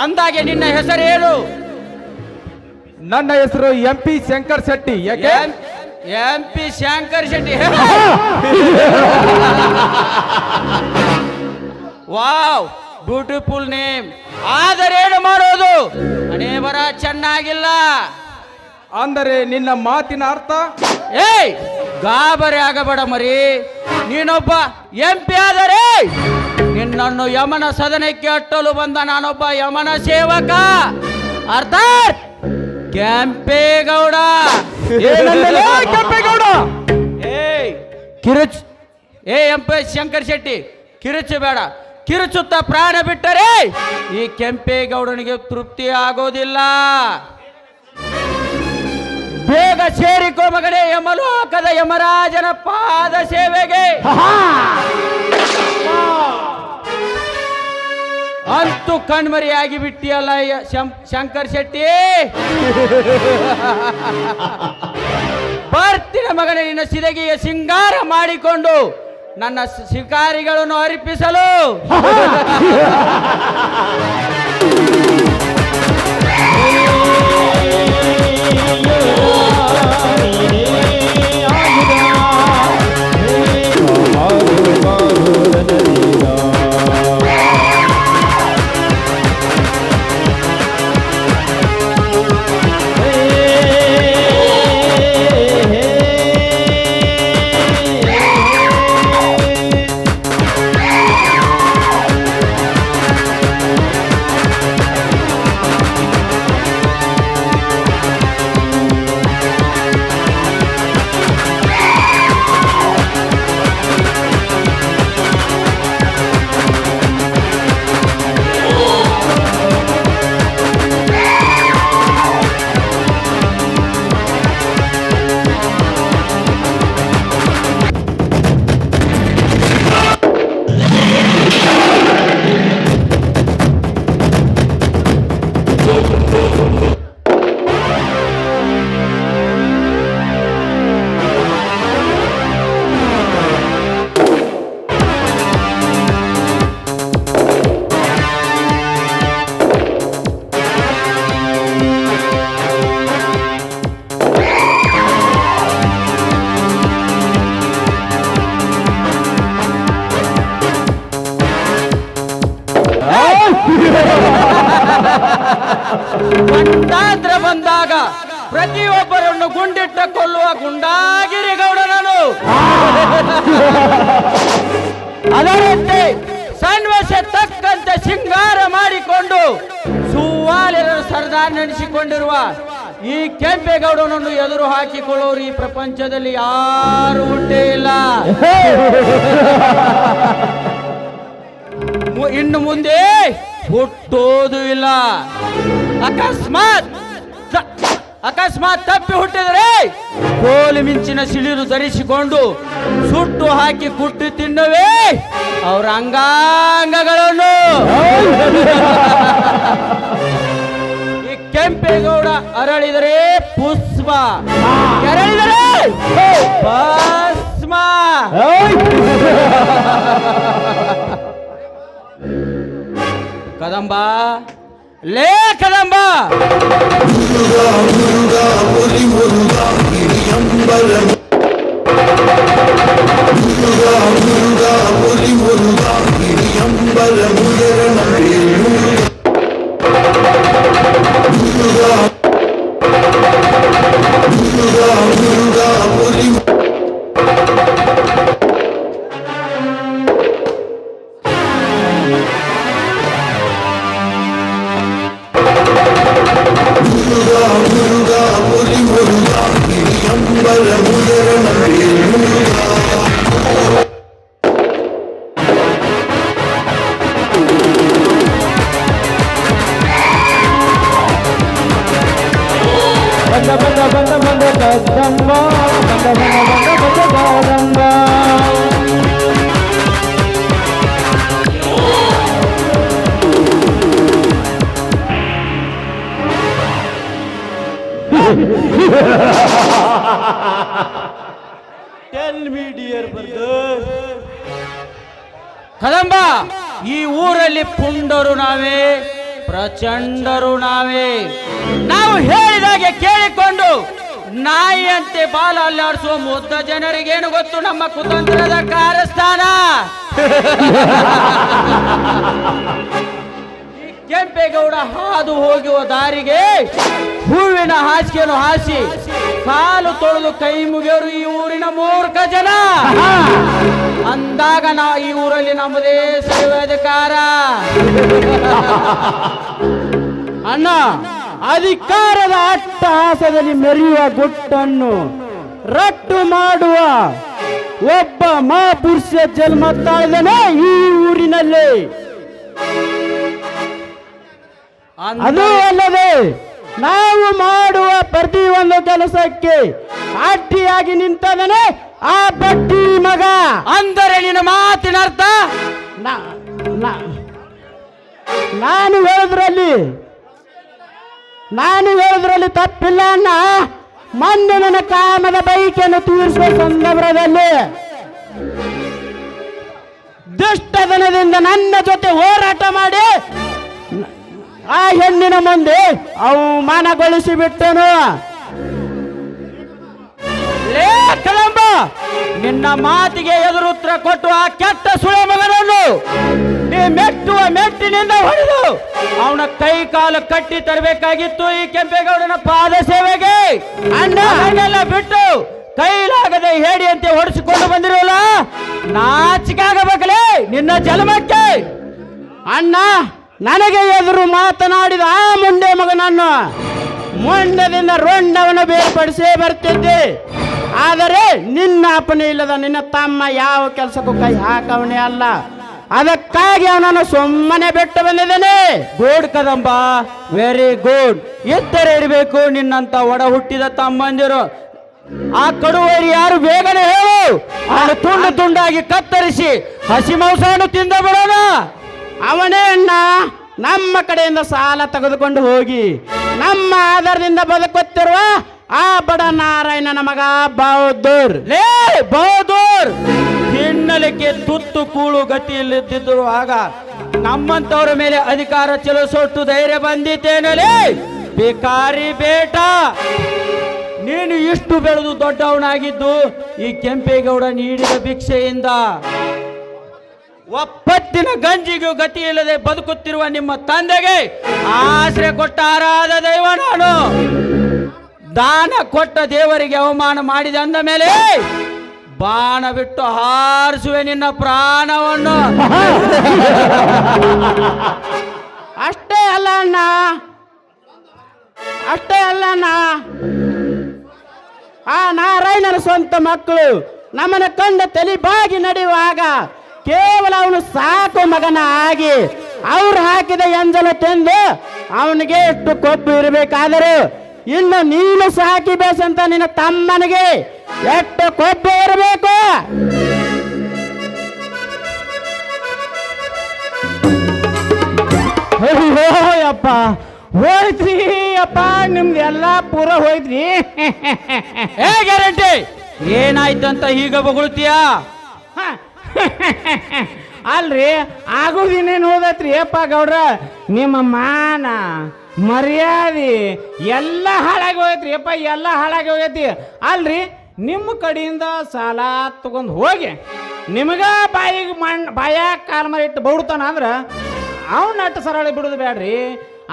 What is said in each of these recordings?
ಅಂದಾಗೆ ನಿನ್ನ ಹೆಸರೇನು? ನನ್ನ ಹೆಸರು MP ಶಂಕರ್ ಶೆಟ್ಟಿ. ಯಾಕೆ? MP Shankar Shetty. Wow, beautiful name. ಆದರೇನು ಮಾಡೋದು? ಹಣೆ ಬರ ಚೆನ್ನಾಗಿಲ್ಲ. ಅಂದರೆ ನಿನ್ನ ಮಾತಿನ ಅರ್ಥ? ಏಯ್, ಗಾಬರಿ ಆಗಬೇಡ ಮರಿ. ನೀನೊಬ್ಬ MP ಆದರೆ ನಿನ್ನನ್ನು ಯಮನ ಸದನಕ್ಕೆ ಅಟ್ಟಲು ಬಂದ ನಾನೊಬ್ಬ ಯಮನ ಸೇವಕ. ಅರ್ಥಾತ್ ಕೆಂಪೇಗೌಡ. ಕೆಂಪೇಗೌಡ ಕಿರುಚ್. MP ಶಂಕರ್ ಶೆಟ್ಟಿ, ಕಿರುಚು ಬೇಡ. ಕಿರುಚುತ್ತ ಪ್ರಾಣ ಬಿಟ್ಟರೆ ಈ ಕೆಂಪೇಗೌಡನಿಗೆ ತೃಪ್ತಿ ಆಗೋದಿಲ್ಲ. ಬೇಗ ಸೇರಿಕೋ ಮಗನೇ ಯಮಲೋಕದ ಯಮರಾಜನ ಪಾದ ಸೇವೆಗೆ. ಅಂತೂ ಕಣ್ಮರಿಯಾಗಿ ಬಿಟ್ಟಿಯಲ್ಲ ಶಂಕರ್ ಶೆಟ್ಟಿ. ಬರ್ತಿನ ಮಗನೇ ನಿನ್ನ ಸಿದಗಿಯ ಸಿಂಗಾರ ಮಾಡಿಕೊಂಡು ನನ್ನ ಶಿಕಾರಿಗಳನ್ನು ಅರ್ಪಿಸಲು. ಗಂಡಾಂತರ ಬಂದಾಗ ಪ್ರತಿಯೊಬ್ಬರನ್ನು ಗುಂಡಿಟ್ಟ ಕೊಲ್ಲುವ ಗುಂಡಾಗಿರಿ ಗೌಡನನು. ಅದರಂತೆ ಸನ್ವಸೆ ತಕ್ಕಂತೆ ಸಿಂಗಾರ ಮಾಡಿಕೊಂಡು ಸುವಾಲೆರನ್ನು ಸರ್ದಾರ್ ನೆನೆಸಿಕೊಂಡಿರುವ ಈ ಕೆಂಪೇಗೌಡನನ್ನು ಎದುರು ಹಾಕಿಕೊಳ್ಳೋರು ಈ ಪ್ರಪಂಚದಲ್ಲಿ ಯಾರು ಉಂಟೇ ಇಲ್ಲ. ಇನ್ನು ಮುಂದೆ ಹುಟ್ಟೋದು ಇಲ್ಲ. ಅಕಸ್ಮಾತ್ ತಪ್ಪಿ ಹುಟ್ಟಿದರೆ ಕೋಲಿ ಮಿಂಚಿನ ಸಿಡಿಲು ಧರಿಸಿಕೊಂಡು ಸುಟ್ಟು ಹಾಕಿ ಕುಟ್ಟಿ ತಿನ್ನುವೆ ಅವರ ಅಂಗಾಂಗಗಳನ್ನು. ಈ ಕೆಂಪೇಗೌಡ ಅರಳಿದರೆ ಪುಷ್ಪ, ಕೆರಳಿದರೆ ಭಸ್ಮ. ಕದಂಬ, ಲೇ ಕದಂಬ, ಕದಂಬ, ಈ ಊರಲ್ಲಿ ಪುಂಡರು ನಾವೇ, ಪ್ರಚಂಡರು ನಾವೇ. ನಾವು ಹೇಳಿದಾಗೆ ಕೇಳಿಕೊಂಡು ನಾಯಿಯಂತೆ ಬಾಲ ಅಲ್ಲಾಡಿಸುವ ಮುದ್ದ ಜನರಿಗೇನು ಗೊತ್ತು ನಮ್ಮ ಕುತಂತ್ರದ ಕಾರಸ್ಥಾನ. ಈ ಕೆಂಪೇಗೌಡ ಹಾದು ಹೋಗುವ ದಾರಿಗೆ ಹೂವಿನ ಹಾಸಿಗೆಯನ್ನು ಹಾಸಿ ಕಾಲು ತೊಳೆದು ಕೈ ಮುಗಿಯೋರು ಈ ಊರಿನ ಮೂರ್ಖ ಜನ. ಅಂದಾಗ ನಾವು ಈ ಊರಲ್ಲಿ ನಮ್ಮದೇ ಸೇವೆ ಅಧಿಕಾರ. ಅಣ್ಣ, ಅಧಿಕಾರದ ಅಟ್ಟಹಾಸದಲ್ಲಿ ಮೆರೆಯುವ ಗುಟ್ಟನ್ನು ರಟ್ಟು ಮಾಡುವ ಒಬ್ಬ ಮಹಾಪುರುಷ ಜನ್ಮ ತಾಳಿದನೆ ಈ ಊರಿನಲ್ಲಿ. ಅದು ಅಲ್ಲದೆ ನಾವು ಮಾಡುವ ಪ್ರತಿಯೊಂದು ಕೆಲಸಕ್ಕೆ ಅಡ್ಡಿಯಾಗಿ ನಿಂತದನೆ ಆ ಬಡ್ಡಿ ಮಗ. ಅಂದರೆ ನಿನ್ನ ಮಾತಿನ ಅರ್ಥ ನಾನು ಹೇಳುದ್ರಲ್ಲಿ ತಪ್ಪಿಲ್ಲ ಅಣ್ಣ. ಮೊನ್ನೆ ನನ್ನ ಕಾಮದ ಬೈಕನ್ನು ತೀರಿಸುವ ಸಂದರ್ಭದಲ್ಲಿ ದುಷ್ಟತನದಿಂದ ನನ್ನ ಜೊತೆ ಹೋರಾಟ ಮಾಡಿ ಆ ಹೆಣ್ಣಿನ ಮುಂದೆ ಅವಮಾನಗೊಳಿಸಿ ಬಿಟ್ಟನು. ಲೇ ಕಳಂಬ, ನಿನ್ನ ಮಾತಿಗೆ ಎದುರುತ್ತರ ಕೊಟ್ಟು ಆ ಕೆಟ್ಟ ಸುಳೆ ಮಗನನ್ನು ನೀ ಮೆಟ್ಟುವ ಮೆಟ್ಟಿನಿಂದ ಹೊಡೆದು ಅವನ ಕೈ ಕಾಲು ಕಟ್ಟಿ ತರಬೇಕಾಗಿತ್ತು ಈ ಕೆಂಪೇಗೌಡನ ಪಾದ ಸೇವೆಗೆ. ಅಣ್ಣನೆಲ್ಲ ಬಿಟ್ಟು ಕೈಲಾಗದೆ ಹೇಡಿಯಂತೆ ಹೊಡೆಸಿಕೊಂಡು ಬಂದಿರೋಲ್ಲ, ನಾಚಿಕಾಗಬೇಕಲೇ ನಿನ್ನ ಜನ್ಮಕ್ಕೆ. ಅಣ್ಣ, ನನಗೆ ಎದುರು ಮಾತನಾಡಿದ ಆ ಮುಂಡೆ ಮಗನನ್ನು ಮೊಂಡದಿಂದ ರೊಂಡವನ್ನು ಬೇರ್ಪಡಿಸೇ ಬರ್ತಿದ್ದೆ. ಆದರೆ ನಿನ್ನ ಅಪ್ಪನೇ ಇಲ್ಲದ ನಿನ್ನ ತಮ್ಮ ಯಾವ ಕೆಲಸಕ್ಕೂ ಕೈ ಹಾಕವನೇ ಅಲ್ಲ. ಅದಕ್ಕಾಗಿ ಅವನನ್ನು ಸುಮ್ಮನೆ ಬಿಟ್ಟು ಬಂದಿದ್ದೇನೆ. Good Kadamba, very good. ಎತ್ತರ ಇರಬೇಕು ನಿನ್ನಂತ ಒಡ ಹುಟ್ಟಿದ ತಮ್ಮಂದಿರು. ಆ ಕಡುವರಿ ಯಾರು ಬೇಗನೆ ಹೇಳು. ಅವನು ತುಂಡು ತುಂಡಾಗಿ ಕತ್ತರಿಸಿ ಹಸಿ ಮಾಂಸವನ್ನು ತಿಂದ ಬಿಡೋಣ. ಅವನೇ ಅಣ್ಣ, ನಮ್ಮ ಕಡೆಯಿಂದ ಸಾಲ ತೆಗೆದುಕೊಂಡು ಹೋಗಿ ನಮ್ಮ ಆಧಾರದಿಂದ ಬದುಕುತ್ತಿರುವ ಆ ಬಡ ನಾರಾಯಣನ ಮಗ ಬಹದ್ದೂರ್. ಲೇ ಬಹದ್ದೂರ್, ಹಿನ್ನಲಿಕ್ಕೆ ತುತ್ತು ಕೂಳು ಗತಿಯಲ್ಲಿದ್ದರು ಆಗ ನಮ್ಮಂತವರ ಮೇಲೆ ಅಧಿಕಾರ ಚಲಿಸೋಷ್ಟು ಧೈರ್ಯ ಬಂದಿದ್ದೇನಲೇ ಬೇಕಾರಿ ಬೇಟ. ನೀನು ಇಷ್ಟು ಬೆಳೆದು ದೊಡ್ಡವನಾಗಿದ್ದು ಈ ಕೆಂಪೇಗೌಡ ನೀಡಿದ ಭಿಕ್ಷೆಯಿಂದ. ಒಪ್ಪತ್ತಿನ ಗಂಜಿಗೂ ಗತಿ ಇಲ್ಲದೆ ಬದುಕುತ್ತಿರುವ ನಿಮ್ಮ ತಂದೆಗೆ ಆಶ್ರಯ ಕೊಟ್ಟ ಆರಾಧ ದೈವ ನಾನು. ದಾನ ಕೊಟ್ಟ ದೇವರಿಗೆ ಅವಮಾನ ಮಾಡಿದೆ ಅಂದ ಮೇಲೆ ಬಾಣ ಬಿಟ್ಟು ಹಾರಿಸುವೆ ನಿನ್ನ ಪ್ರಾಣವನ್ನು. ಅಷ್ಟೇ ಅಲ್ಲ ಅಣ್ಣ, ಆ ನಾರಾಯಣನ ಸ್ವಂತ ಮಕ್ಕಳು ನಮ್ಮನ್ನ ಕಂಡ ತಲೆಬಾಗಿ ನಡೆಯುವಾಗ ಕೇವಲ ಅವನು ಸಾಕು ಮಗನ ಆಗಿ ಅವ್ರು ಹಾಕಿದ ಎಂಜಲು ತಿಂದು ಅವನಿಗೆ ಎಷ್ಟು ಕೊಬ್ಬು ಇರಬೇಕಾದರೂ ಇನ್ನು ನೀನು ಸಾಕಿ ಬೇಸಂತ ನಿನ್ನ ತಮ್ಮನಿಗೆ ಎಷ್ಟು ಕೊಬ್ಬು ಇರಬೇಕು. ಅಪ್ಪ ಹೋಯ್ತ್ರಿ ಅಪ್ಪ, ನಿಮ್ದು ಎಲ್ಲ ಪೂರ ಹೋಯ್ತ್ರಿ. ಹೇ ಗ್ಯಾರಂಟಿ, ಏನಾಯ್ತಂತ ಈಗ ಬೊಗಳ್ತೀಯ? ಅಲ್ರಿ, ಆಗುದಿನೇನು ಹೋದತ್ರಿ ಅಪ್ಪ ಗೌಡ್ರ. ನಿಮ್ಮ ಮಾನ ಮರ್ಯಾದೆ ಎಲ್ಲ ಹಾಳಾಗಿ ಹೋಗೈತ್ರಿ ಅಪ್ಪ, ಎಲ್ಲ ಹಾಳಾಗಿ ಹೋಗೈತಿ. ಅಲ್ರಿ, ನಿಮ್ಮ ಕಡೆಯಿಂದ ಸಾಲ ತಗೊಂಡು ಹೋಗಿ ನಿಮಗ ಬಾಯಿಗೆ ಬಾಯಾಗ ಕಾಲು ಮರ ಇಟ್ಟು ಬೌಡ್ತಾನ ಅಂದ್ರೆ ಅವನ ಅಟ್ಟು ಸರಳ ಬಿಡುದು ಬೇಡ್ರಿ.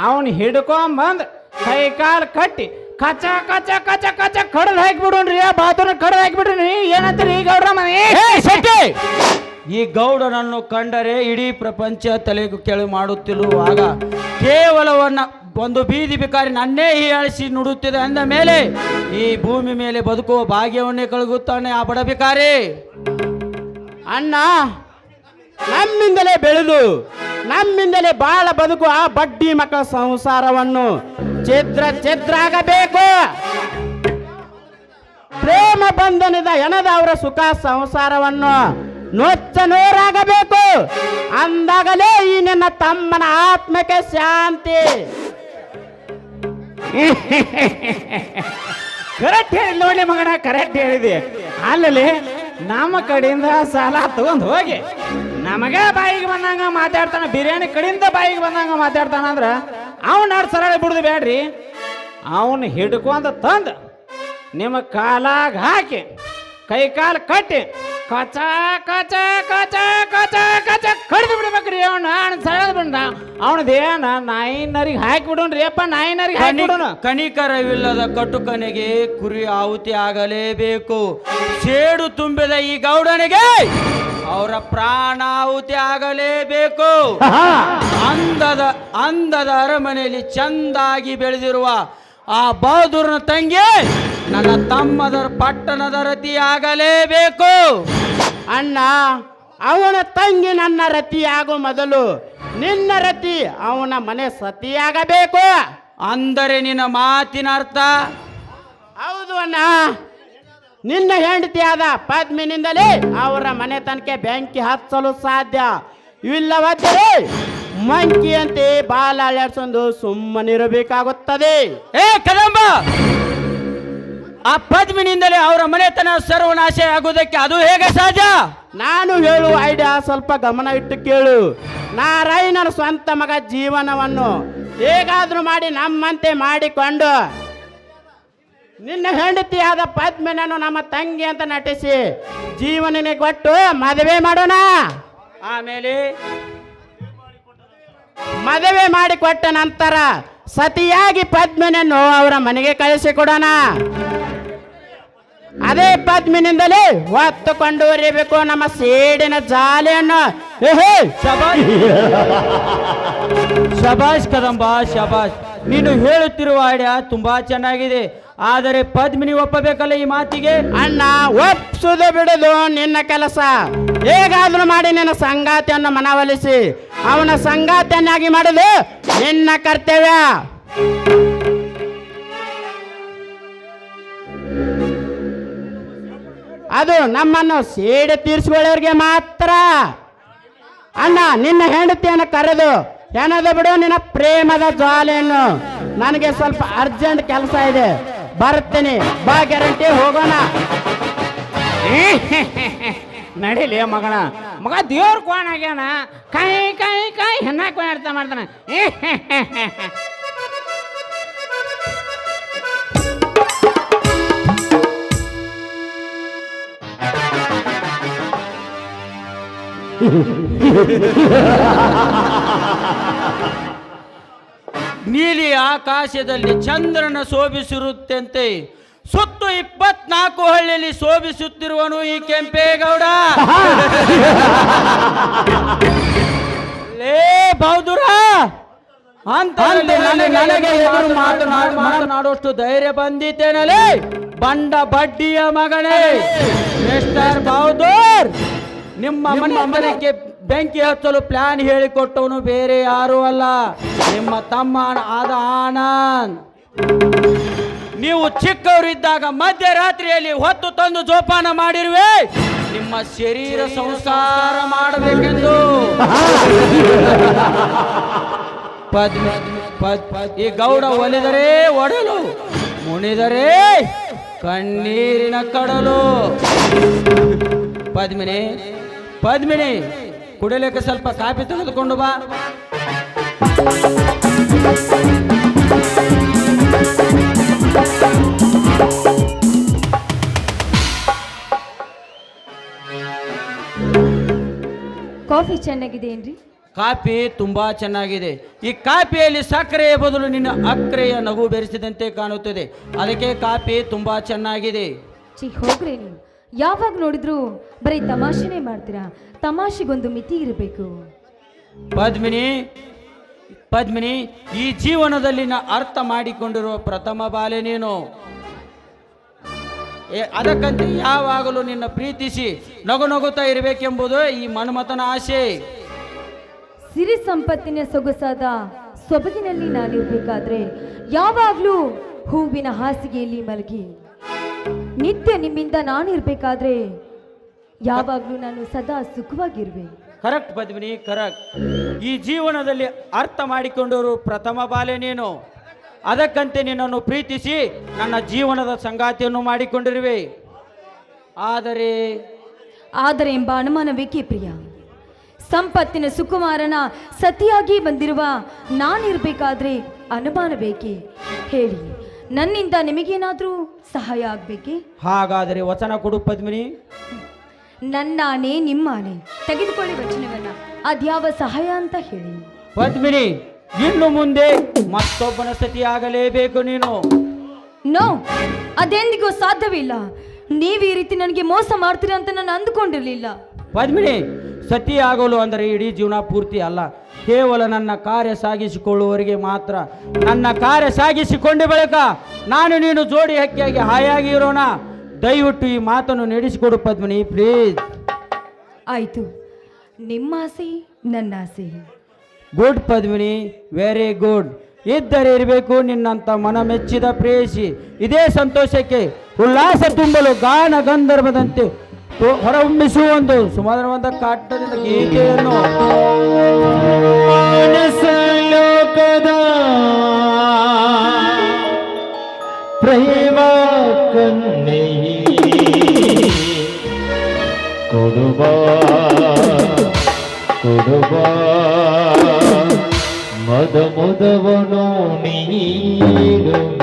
ಅವನು ಹಿಡ್ಕೊಂಬಂದು ಕೈ ಕಾಲು ಕಟ್ಟಿ ಕಚ ಕಚ ಕಚ ಕಚ ಕಡ್ದು ಹಾಕಿಬಿಡೋಣ್ರಿ. ಬಾತ್ರೂಮ್ ಕಡ್ದು ಹಾಕಿಬಿಡ್ರಿ. ಏನಂತೀರಿ ಈ ಗೌಡ್ರ ಮನೆ? ಈ ಗೌಡನನ್ನು ಕಂಡರೆ ಇಡೀ ಪ್ರಪಂಚ ತಲೆಗೂ ಕೆಳ ಮಾಡುತ್ತಿರುವಾಗ ಕೇವಲ ಒಂದು ಬೀದಿ ಬಿಕಾರಿ ನನ್ನೇ ಹೀಯಾಳಿಸಿ ನುಡುತ್ತಿದೆ ಅಂದ ಮೇಲೆ ಈ ಭೂಮಿ ಮೇಲೆ ಬದುಕುವ ಭಾಗ್ಯವನ್ನೇ ಕಳಗುತ್ತಾನೆ ಆ ಬಡ ಬಿಕಾರಿ. ಅಣ್ಣ, ನಮ್ಮಿಂದಲೇ ಬೆಳೆದು ನಮ್ಮಿಂದಲೇ ಬಾಳ ಬದುಕು ಆ ಬಡ್ಡಿ ಮಕ್ಕಳ ಸಂಸಾರವನ್ನು ಛಿದ್ರ ಆಗಬೇಕು. ಪ್ರೇಮ ಬಂಧನದ ಹೆಣದ ಅವರ ಸುಖ ಸಂಸಾರವನ್ನು ನೊಚ್ಚ ನೂರಾಗಬೇಕು. ಅಂದಾಗಲೇ ಈ ನನ್ನ ತಮ್ಮನ ಆತ್ಮಕ್ಕೆ ಶಾಂತಿ. ಕರೆಕ್ಟ್ ಹೇಳಿಲ್ಲ ನೋಡಿ ಮಗನ, ಕರೆಕ್ಟ್ ಹೇಳಿದೆ. ಅಲ್ಲಲ್ಲಿ ನಮ್ಮ ಕಡೆಯಿಂದ ಸಾಲ ತಗೊಂಡು ಹೋಗಿ ನಮಗೆ ಬಾಯಿಗೆ ಬಂದಂಗ ಮಾತಾಡ್ತಾನ, ಬಿರಿಯಾನಿ ಕಡೆಯಿಂದ ಬಾಯಿಗೆ ಬಂದಂಗ ಮಾತಾಡ್ತಾನ ಅಂದ್ರ ಅವನ ಸರಳ ಬಿಡುದು ಬೇಡ್ರಿ. ಅವನು ಹಿಡ್ಕೊಂಡ ತಂದು ನಿಮ್ಮ ಕಾಲಾಗ ಹಾಕಿ ಕೈ ಕಾಲು ಕಟ್ಟಿ ಕಚ ಕಚ ಕಚ ಕಚ ಕಚ ಕಡ್ದು ಬಿಡ್ಬೇಕ್ರಿ. ಅವನ ಸರಳ ಬಿಡ ಅವನದೇನ ನಾಯಿನರಿಗೆ ಹಾಕಿ ಬಿಡೋಣ್ರಿ ಅಪ್ಪ, ನಾಯಿನರಿಗೆ ಹಾಕಿ ಬಿಡೋಣ. ಕನಿಕರವಿಲ್ಲದ ಕಟುಕನಿಗೆ ಕುರಿ ಆಹುತಿ ಆಗಲೇಬೇಕು. ಸೇಡು ತುಂಬಿದ ಈ ಗೌಡನಿಗೆ ಅವರ ಪ್ರಾಣಾಹುತಿ ಆಗಲೇಬೇಕು. ಅಂದದ ಅರಮನೆಯಲ್ಲಿ ಚಂದಾಗಿ ಬೆಳೆದಿರುವ ಆ ಬಹದ್ದೂರನ ತಂಗಿ ನನ್ನ ತಮ್ಮದ ಪಟ್ಟಣದ ರತಿ ಆಗಲೇಬೇಕು. ಅಣ್ಣ, ಅವನ ತಂಗಿ ನನ್ನ ರತಿಯಾಗೋ ಮೊದಲು ನಿನ್ನ ರತಿ ಅವನ ಮನೆ ಸತಿಯಾಗಬೇಕು. ಅಂದರೆ ನಿನ್ನ ಮಾತಿನ ಅರ್ಥ? ಹೌದು ಅಣ್ಣ, ನಿನ್ನ ಹೆಂಡತಿಯಾದ ಪದ್ಮಿನಿಂದಲೇ ಅವರ ಮನೆ ತನಕ ಬೆಂಕಿ ಹಚ್ಚಲು ಸಾಧ್ಯ. ಇಲ್ಲವಾದರೆ ಮಂಕಿಯಂತೆ ಬಾಲ ಅಳ್ಳಾಡ್ಸೊಂದು ಸುಮ್ಮನಿರಬೇಕಾಗುತ್ತದೆ. ಏ ಕದಂಬ, ಆ ಪದ್ಮಿನಿಂದಲೇ ಅವರ ಮನೆತನ ಸರ್ವನಾಶ ಆಗುವುದಕ್ಕೆ ಅದು ಹೇಗೆ ಸಾಧ್ಯ? ನಾನು ಹೇಳುವ ಐಡಿಯಾ ಸ್ವಲ್ಪ ಗಮನ ಇಟ್ಟು ಕೇಳು. ನಾರಾಯಣನ ಸ್ವಂತ ಮಗ ಜೀವನವನ್ನು ಹೇಗಾದ್ರೂ ಮಾಡಿ ನಮ್ಮಂತೆ ಮಾಡಿಕೊಂಡು ನಿನ್ನ ಹೆಂಡತಿಯಾದ ಪದ್ಮಿನನ್ನು ನಮ್ಮ ತಂಗಿ ಅಂತ ನಟಿಸಿ ಜೀವನನಿಗೆ ಕೊಟ್ಟು ಮದುವೆ ಮಾಡೋಣ. ಆಮೇಲೆ ಮದುವೆ ಮಾಡಿಕೊಟ್ಟ ನಂತರ ಸತಿಯಾಗಿ ಪದ್ಮಿನನ್ನು ಅವರ ಮನೆಗೆ ಕಳಿಸಿಕೊಡೋಣ. ಅದೇ ಪದ್ಮಿನಿಂದಲೇ ಹೊತ್ತುಕೊಂಡು ಉರಿಬೇಕು ನಮ್ಮ ಸೇಡಿನ ಜಾಲಿಯನ್ನು. ಶಬಾಷ್ ಕದಂಬ, ಶಬಾಷ್. ನೀನು ಹೇಳುತ್ತಿರುವ ಐಡಿಯಾ ತುಂಬಾ ಚೆನ್ನಾಗಿದೆ. ಆದರೆ ಪದ್ಮಿನಿ ಒಪ್ಪಬೇಕಲ್ಲ ಈ ಮಾತಿಗೆ? ಅಣ್ಣ, ಒಪ್ಸುದು ಬಿಡುದು ನಿನ್ನ ಕೆಲಸ. ಹೇಗಾದ್ರೂ ಮಾಡಿ ನಿನ್ನ ಸಂಗಾತಿಯನ್ನು ಮನವೊಲಿಸಿ ಅವನ ಸಂಗಾತಿಯನ್ನಾಗಿ ಮಾಡುದು ನಿನ್ನ ಕರ್ತವ್ಯ. ಅದು ನಮ್ಮನ್ನು ಸೇಡಿ ತೀರಿಸಿಕೊಳ್ಳೋರಿಗೆ ಮಾತ್ರ. ಅಣ್ಣ, ನಿನ್ನ ಹೆಂಡತಿಯನ್ನು ಕರೆದು ಏನದು ಬಿಡು ನಿನ್ನ ಪ್ರೇಮದ ಜ್ವಾಲೆಯನ್ನು. ನನಗೆ ಸ್ವಲ್ಪ ಅರ್ಜೆಂಟ್ ಕೆಲಸ ಇದೆ, ಬರ್ತೀನಿ. ಬಾ, ಗ್ಯಾರಂಟಿ, ಹೋಗೋಣ. ನಡಿಲಿ ಮಗನ, ಮಗ ದೇವ್ರ ಕೋಣ ಆಗ್ಯಾನ. ಕೈ ಕೈ ಕೈ ಹೆಣ್ಣ ಕೋಣ ಅರ್ಥ ಮಾಡ್ತಾನೆ. ನೀಲಿ ಆಕಾಶದಲ್ಲಿ ಚಂದ್ರನ ಶೋಭಿಸಿರುತ್ತಂತೆ ಸುತ್ತು 24 ಹಳ್ಳಿಯಲ್ಲಿ ಶೋಭಿಸುತ್ತಿರುವನು ಈ ಕೆಂಪೇಗೌಡ. ಲೇ ಬಹದ್ದೂರ, ಅಂತ ನನಗೆ ಎದುರು ಮಾತನಾಡುವಷ್ಟು ಧೈರ್ಯ ಬಂದಿದ್ದೇನಲೇ ಬಂಡ ಬಡ್ಡಿಯ ಮಗನೇ. ಮಿಸ್ಟರ್ ಬಹದ್ದೂರ್, ನಿಮ್ಮ ಮನೆಗೆ ಬೆಂಕಿ ಹಚ್ಚಲು ಪ್ಲಾನ್ ಹೇಳಿಕೊಟ್ಟವನು ಬೇರೆ ಯಾರೂ ಅಲ್ಲ, ನಿಮ್ಮ ತಮ್ಮ ಆದ ಆನಂದ್. ನೀವು ಚಿಕ್ಕವರಿದ್ದಾಗ ಮಧ್ಯರಾತ್ರಿಯಲ್ಲಿ ಹೊತ್ತು ತಂದು ಜೋಪಾನ ಮಾಡಿರುವೆ ನಿಮ್ಮ ಶರೀರ ಸಂಸಾರ ಮಾಡಬೇಕೆಂದು. ಈ ಗೌಡ ಒಲಿದರೆ ಒಡಲು, ಮುಣಿದರೆ ಕಣ್ಣೀರಿನ ಕಡಲು. ಪದ್ಮಿನಿ, ಪದ್ಮಿನಿ, ಕುಡಿಲಿಕ್ಕೆ ಸ್ವಲ್ಪ ಕಾಫಿ ತೆಗೆದುಕೊಂಡು ಬಾ. ಕಾಫಿ ಚೆನ್ನಾಗಿದೆ ಏನ್ರಿ? ಕಾಫಿ ತುಂಬಾ ಚೆನ್ನಾಗಿದೆ. ಈ ಕಾಫಿಯಲ್ಲಿ ಸಕ್ಕರೆಯ ಬದಲು ನಿನ್ನ ಅಕ್ರೆಯ ನಗು ಬೆರೆಸಿದಂತೆ ಕಾಣುತ್ತದೆ, ಅದಕ್ಕೆ ಕಾಫಿ ತುಂಬಾ ಚೆನ್ನಾಗಿದೆ. ಹೋಗ್ರಿ ನೀವು, ಯಾವಾಗ ನೋಡಿದ್ರು ಬರೀ ತಮಾಷೆನೇ ಮಾಡ್ತೀರಾ. ತಮಾಷೆಗೊಂದು ಮಿತಿ ಇರಬೇಕು. ಪದ್ಮಿನಿ, ಪದ್ಮಿನಿ, ಈ ಜೀವನದಲ್ಲಿ ಅರ್ಥ ಮಾಡಿಕೊಂಡಿರುವ ಪ್ರಥಮ ಬಾಲೆ ನೀನು. ಅದಕ್ಕಂತೆ ಯಾವಾಗಲೂ ನಿನ್ನ ಪ್ರೀತಿಸಿ ನಗುತ್ತಾ ಇರಬೇಕೆಂಬುದು ಈ ಮನ್ಮಥನ ಆಸೆ. ಸಿರಿ ಸಂಪತ್ತಿನ ಸೊಗಸಾದ ಸೊಬಗಿನಲ್ಲಿ ನಾನಿರ್ಬೇಕಾದ್ರೆ ಯಾವಾಗ್ಲೂ ಹೂವಿನ ಹಾಸಿಗೆಯಲ್ಲಿ ಮಲಗಿ ನಿತ್ಯ ನಿಮ್ಮಿಂದ ನಾನಿರ್ಬೇಕಾದ್ರೆ ಯಾವಾಗ್ಲೂ ನಾನು ಸದಾ ಸುಖವಾಗಿರುವೆ. Correct Padmini, correct. ಈ ಜೀವನದಲ್ಲಿ ಅರ್ಥ ಮಾಡಿಕೊಂಡವರು ಪ್ರಥಮ ಬಾಲೆ ನೀನು. ಅದಕ್ಕಂತೆ ನಿನ್ನನ್ನು ಪ್ರೀತಿಸಿ ನನ್ನ ಜೀವನದ ಸಂಗಾತಿಯನ್ನು ಮಾಡಿಕೊಂಡಿರುವೆ. ಆದರೆ ಎಂಬ ಅನುಮಾನವೇಕೆ ಪ್ರಿಯ? ಸಂಪತ್ತಿನ ಸುಕುಮಾರನ ಸತಿಯಾಗಿ ಬಂದಿರುವ ನಾನಿರ್ಬೇಕಾದ್ರೆ ಅನುಮಾನ ಬೇಕೇ? ಹೇಳಿ, ನನ್ನಿಂದ ನಿಮಗೇನಾದ್ರೂ ಸಹಾಯ ಆಗ್ಬೇಕೇ? ಹಾಗಾದರೆ ವಚನ ಕೊಡು ಪದ್ಮಿನಿ. ನನ್ನಾನೆ ನಿಮ್ಮಾನೆ, ತೆಗೆದುಕೊಳ್ಳಿ ವಚನವನ್ನ. ಅದ್ಯಾವ ಸಹಾಯ ಅಂತ ಹೇಳಿ. ಪದ್ಮಿನಿ, ಇನ್ನು ಮುಂದೆ ಮತ್ತೊಬ್ಬನ ಸತಿಯಾಗಲೇಬೇಕು ನೀನು. ನೋ, ಅದೆಂದಿಗೂ ಸಾಧ್ಯವಿಲ್ಲ. ನೀವು ಈ ರೀತಿ ನನಗೆ ಮೋಸ ಮಾಡ್ತೀರಾ ಅಂತ ನಾನು ಅಂದುಕೊಂಡಿರಲಿಲ್ಲ. ಪದ್ಮಿನಿ, ಸತಿಯಾಗಲು ಅಂದರೆ ಇಡೀ ಜೀವನ ಪೂರ್ತಿ ಅಲ್ಲ, ಕೇವಲ ನನ್ನ ಕಾರ್ಯ ಸಾಗಿಸಿಕೊಳ್ಳುವವರಿಗೆ ಮಾತ್ರ. ನನ್ನ ಕಾರ್ಯ ಸಾಗಿಸಿಕೊಂಡ ಬಳಿಕ ನಾನು ನೀನು ಜೋಡಿ ಹಕ್ಕಿಯಾಗಿ ಹಾಯಾಗಿ ಇರೋಣ. ದಯವಿಟ್ಟು ಈ ಮಾತನ್ನು ನಡೆಸಿಕೊಡು ಪದ್ಮಿನಿ, ಪ್ಲೀಸ್. ಆಯ್ತು, ನಿಮ್ಮ ಆಸೆ ನನ್ನ ಆಸೆ. Good Padmini, very good. ಇದ್ದರೆ ಇರಬೇಕು ನಿನ್ನಂತ ಮನ ಮೆಚ್ಚಿದ ಪ್ರೇಯಸಿ. ಇದೇ ಸಂತೋಷಕ್ಕೆ ಉಲ್ಲಾಸ ತುಂಬಲು ಗಾನ ಗಂಧರ್ವದಂತೆ ಹೊರಹೊಮ್ಮಿಸುವ ಒಂದು ಸುಮಧುರವಾದ ಕಾಟದಿಂದ ಗೀತೆಯನ್ನು. ಲೋಕದ ಪ್ರೇಮ ಕನ್ನೆ ಕೊಡುವ ಕೊಡುವ ಮದ ಮುದವನು ನೀಡುವ.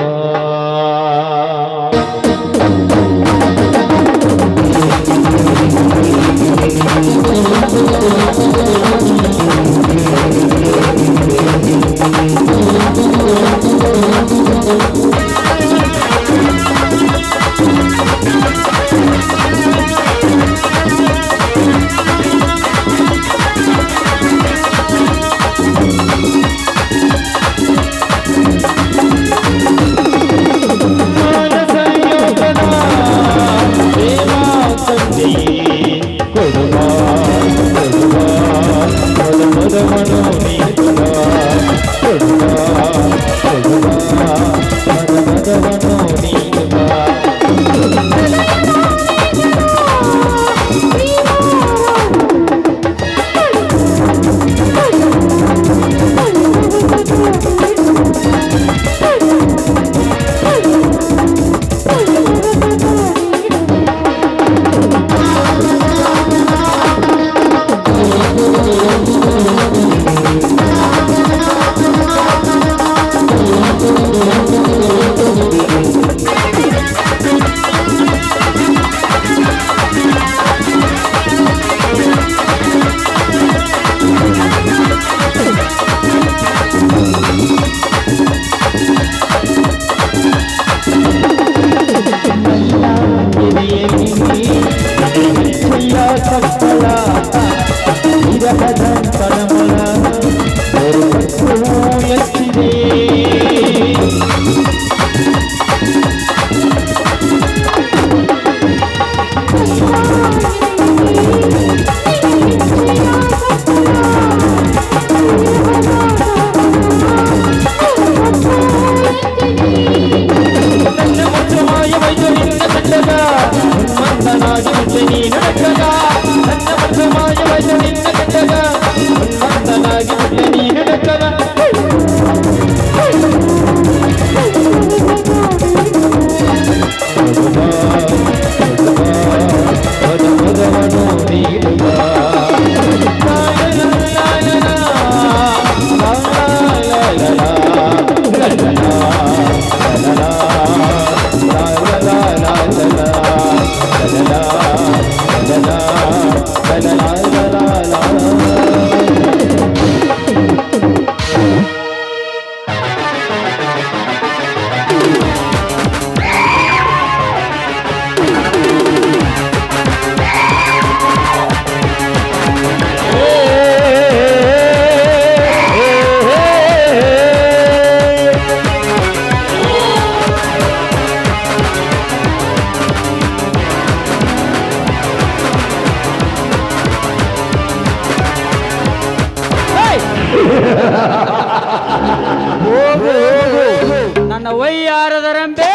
ನನ್ನ ವೈಯಾರದ ರಂಬೆ,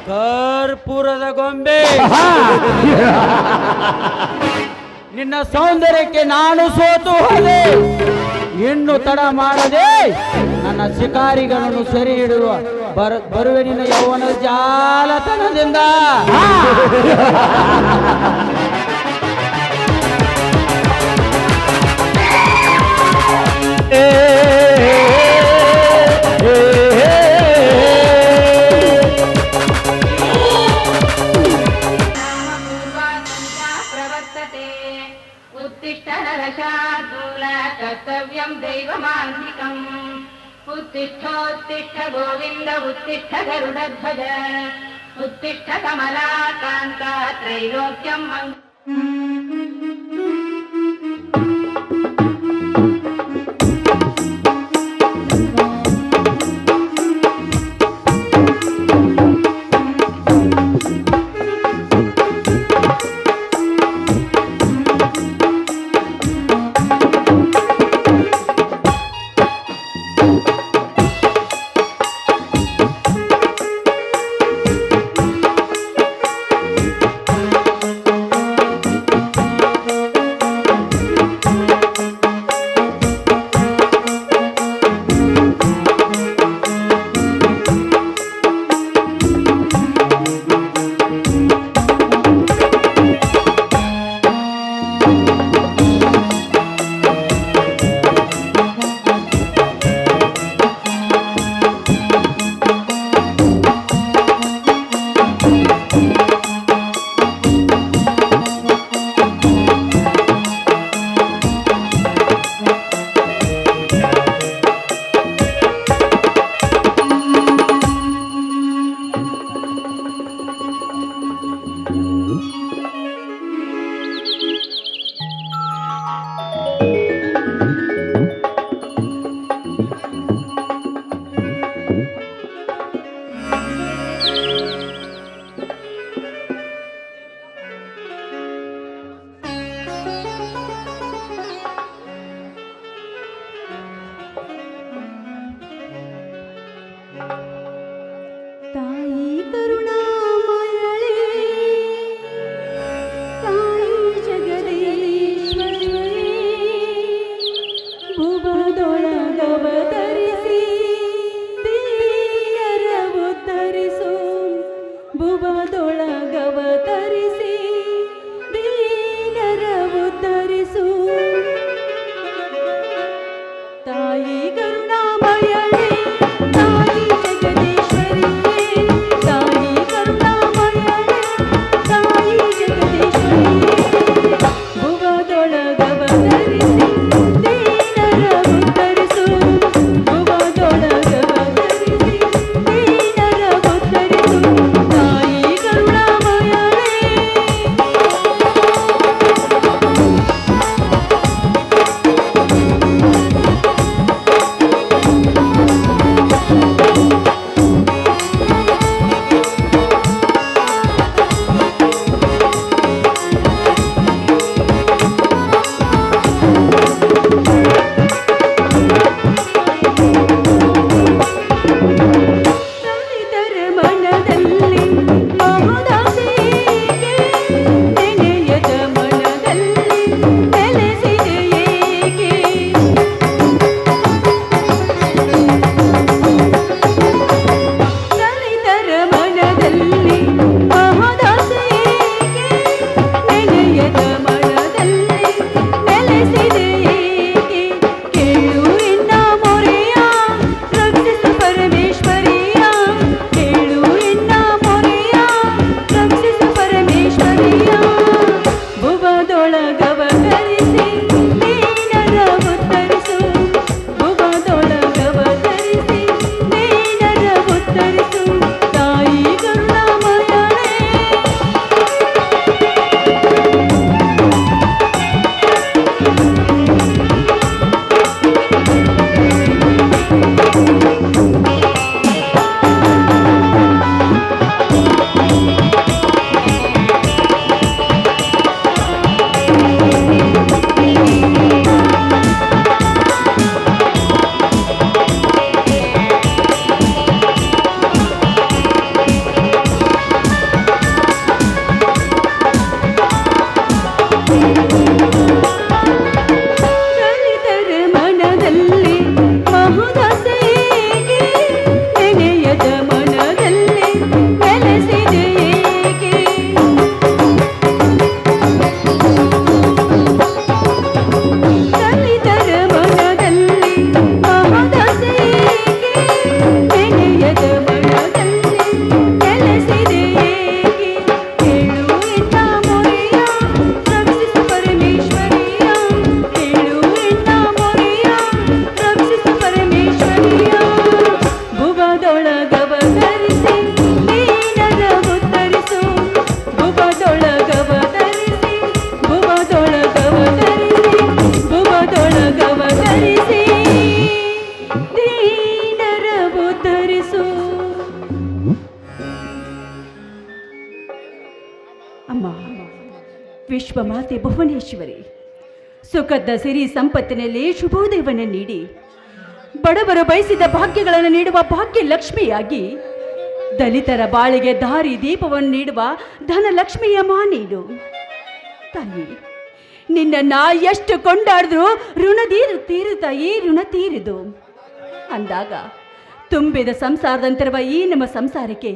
ಕರ್ಪೂರದ ಗೊಂಬೆ, ನಿನ್ನ ಸೌಂದರ್ಯಕ್ಕೆ ನಾನು ಸೋತು ಹೋದೆ. ಇನ್ನು ತಡ ಮಾಡದೆ ನನ್ನ ಶಿಕಾರಿಗಳನ್ನು ಸೆರೆ ಹಿಡಿಯುವ ಬರುವೆ ನಿನ್ನ ಯೌವನ ಜಾಲತನದಿಂದ. प्रवर्तते उत्तिष्ठ नरशार्दूल कर्तव्यं दैवमान्तिकम् उत्तिष्ठोत्तिष्ठ गोविन्द उत्तिष्ठ गरुडध्वज उत्तिष्ठ कमलाकान्त त्रैलोक्यं ತಾಯಿ ಕರುಣಾಮಯಳೇ ತಾಯಿ ಜಗದೀಶ್ವರಿ ಭುವದೊಳಗವತರಿಸಿ ದೀನರ ಉದ್ಧರಿಸು ಭುವದೊಳಗವತರಿಸಿ ದೀನರ ಉದ್ಧರಿಸು ತಾಯಿ ಕರುಣಾಮಯಳೇ ತಾಯಿ ಜಗದೀಶ್ವರಿ ತಾಯಿ ಕರುಣಾಮಯಳೇ ತಾಯಿ ಜಗದೀಶ್ವರಿ ಭುವದೊಳಗವತರಿಸಿ ದೀನರ ಉದ್ಧರಿಸು ಭುವದೊಳಗವತರಿಸಿ ದೀನರ ಉದ್ಧರಿಸು ತಾಯಿ ಕರುಣಾ ಅಮ್ಮ, ವಿಶ್ವಮಾತೆ ಭುವನೇಶ್ವರಿ ಸುಖದ ಸಿರಿ ಸಂಪತ್ತಿನಲ್ಲಿ ಶುಭೋದಯವನ್ನು ನೀಡಿ ಬಡವರು ಬಯಸಿದ ಭಾಗ್ಯಗಳನ್ನು ನೀಡುವ ಭಾಗ್ಯ ಲಕ್ಷ್ಮಿಯಾಗಿ ದಲಿತರ ಬಾಳಿಗೆ ದಾರಿ ದೀಪವನ್ನು ನೀಡುವ ಧನಲಕ್ಷ್ಮಿಯಮ್ಮ ನೀಡು ತಾಯಿ. ನಿನ್ನನ್ನ ಎಷ್ಟು ಕೊಂಡಾಡಿದ್ರು ತೀರು ತಾಯಿ, ಋಣ ತೀರಿದು ಅಂದಾಗ ತುಂಬಿದ ಸಂಸಾರದಂತಿರುವ ಈ ನಮ್ಮ ಸಂಸಾರಕ್ಕೆ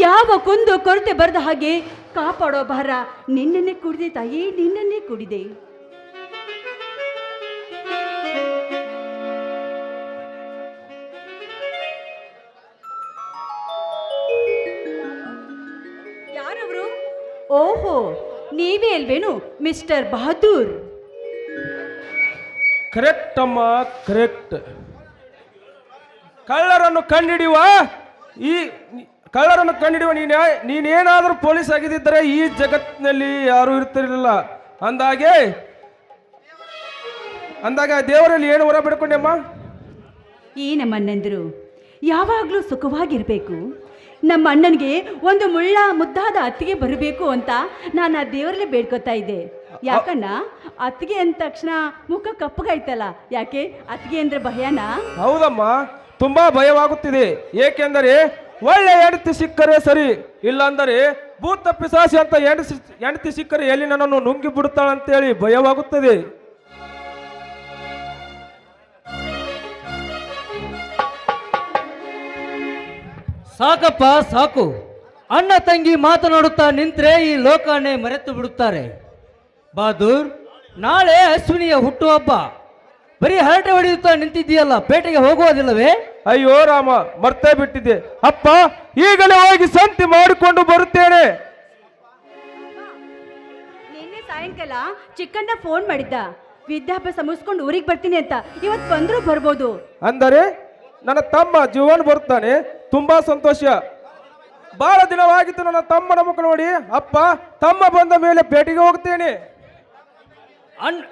ಯಾವ ಕುಂದು ಕೊರತೆ ಬರದ ಹಾಗೆ ಕಾಪಾಡೋ ಭಾರ ನಿನ್ನನ್ನೇ ಕುಡಿದೆ ತಾಯಿ, ನಿನ್ನನ್ನೇ ಕುಡಿದೆ. ಯಾರವರು? ಓಹೋ, ನೀವೇ ಅಲ್ವೇನು ಮಿಸ್ಟರ್ ಬಹದ್ದೂರ್? ಕರೆಕ್ಟ್ ಅಮ್ಮ, ಕರೆಕ್ಟ್. ಕಳ್ಳರನ್ನು ಕಂಡಿಡಿಯುವ ನೀನೇನಾದರೂ ಪೊಲೀಸ್ ಆಗಿದ್ದರೆ ಈ ಜಗತ್ತಿನಲ್ಲಿ ಯಾರೂ ಇರ್ತಿರಲಿಲ್ಲ. ಅಂದಾಗ ದೇವರಲ್ಲಿ ಏನು ಹೊರ ಬಿಡ್ಕೊಂಡೆಮ್ಮ? ಈ ನಮ್ಮ ಅಣ್ಣಂದಿರು ಯಾವಾಗಲೂ ಸುಖವಾಗಿರಬೇಕು, ನಮ್ಮ ಅಣ್ಣನಿಗೆ ಒಂದು ಮುದ್ದಾದ ಅತ್ತಿಗೆ ಬರಬೇಕು ಅಂತ ನಾನು ಆ ದೇವರಲ್ಲೇ ಬೇಡ್ಕೊತಾ ಇದ್ದೆ. ಯಾಕಣ್ಣ, ಅತ್ತಿಗೆ ಅಂದ ತಕ್ಷಣ ಮುಖ ಕಪ್ಪಗಾಯ್ತಲ್ಲ, ಯಾಕೆ? ಅತ್ತಿಗೆ ಅಂದ್ರೆ ಭಯನಾ? ಹೌದಮ್ಮ, ತುಂಬಾ ಭಯವಾಗುತ್ತಿದೆ. ಏಕೆಂದರೆ ಒಳ್ಳೆ ಹೆಂಡತಿ ಸಿಕ್ಕರೆ ಸರಿ, ಇಲ್ಲಾಂದರೆ ಭೂತ ಪಿಸಾಸಿ ಅಂತ ಹೆಂಡತಿ ಸಿಕ್ಕರೆ ಎಲ್ಲಿ ನನ್ನನ್ನು ನುಂಗಿ ಬಿಡುತ್ತಾಳಂತೇಳಿ ಭಯವಾಗುತ್ತದೆ. ಸಾಕಪ್ಪ ಸಾಕು. ಅಣ್ಣ ತಂಗಿ ಮಾತನಾಡುತ್ತಾ ನಿಂತರೆ ಈ ಲೋಕನೇ ಮರೆತು ಬಿಡುತ್ತಾರೆ. ಬಹದ್ದೂರ್, ನಾಳೆ ಅಶ್ವಿನಿಯ ಹುಟ್ಟುಹಬ್ಬ. ಬರೀ ಹರಟೆ ಹೊಡೆಯುತ್ತಾ ನಿಂತಿದ್ದೀಯಲ್ಲ, ಪೇಟೆಗೆ ಹೋಗುವುದಿಲ್ಲವೇ? ಅಯ್ಯೋ ರಾಮ, ಮರ್ತೇ ಬಿಟ್ಟಿದ್ದೆ. ಅಪ್ಪ, ಈಗಲೇ ಹೋಗಿ ಸಂತಿ ಮಾಡಿಕೊಂಡು ಬರುತ್ತೇನೆ. ನಿನ್ನೆ ಸಾಯಂಕಾಲ ಚಿಕ್ಕಣ್ಣ ಫೋನ್ ಮಾಡಿದ್ದ, ವಿದ್ಯಾಭ್ಯಾಸ ಮುಗಿಸ್ಕೊಂಡು ಊರಿಗೆ ಬರ್ತೀನಿ ಅಂತ. ಇವತ್ತು ಬಂದರೂ ಬರ್ಬೋದು. ಅಂದರೆ ನನ್ನ ತಮ್ಮ ಜೀವನ್ ಬರುತ್ತಾನೆ. ತುಂಬಾ ಸಂತೋಷ. ಬಹಳ ದಿನವಾಗಿತ್ತು ನನ್ನ ತಮ್ಮನ ಮುಖ ನೋಡಿ. ಅಪ್ಪ, ತಮ್ಮ ಬಂದ ಮೇಲೆ ಭೇಟಿಗೆ ಹೋಗ್ತೇನೆ.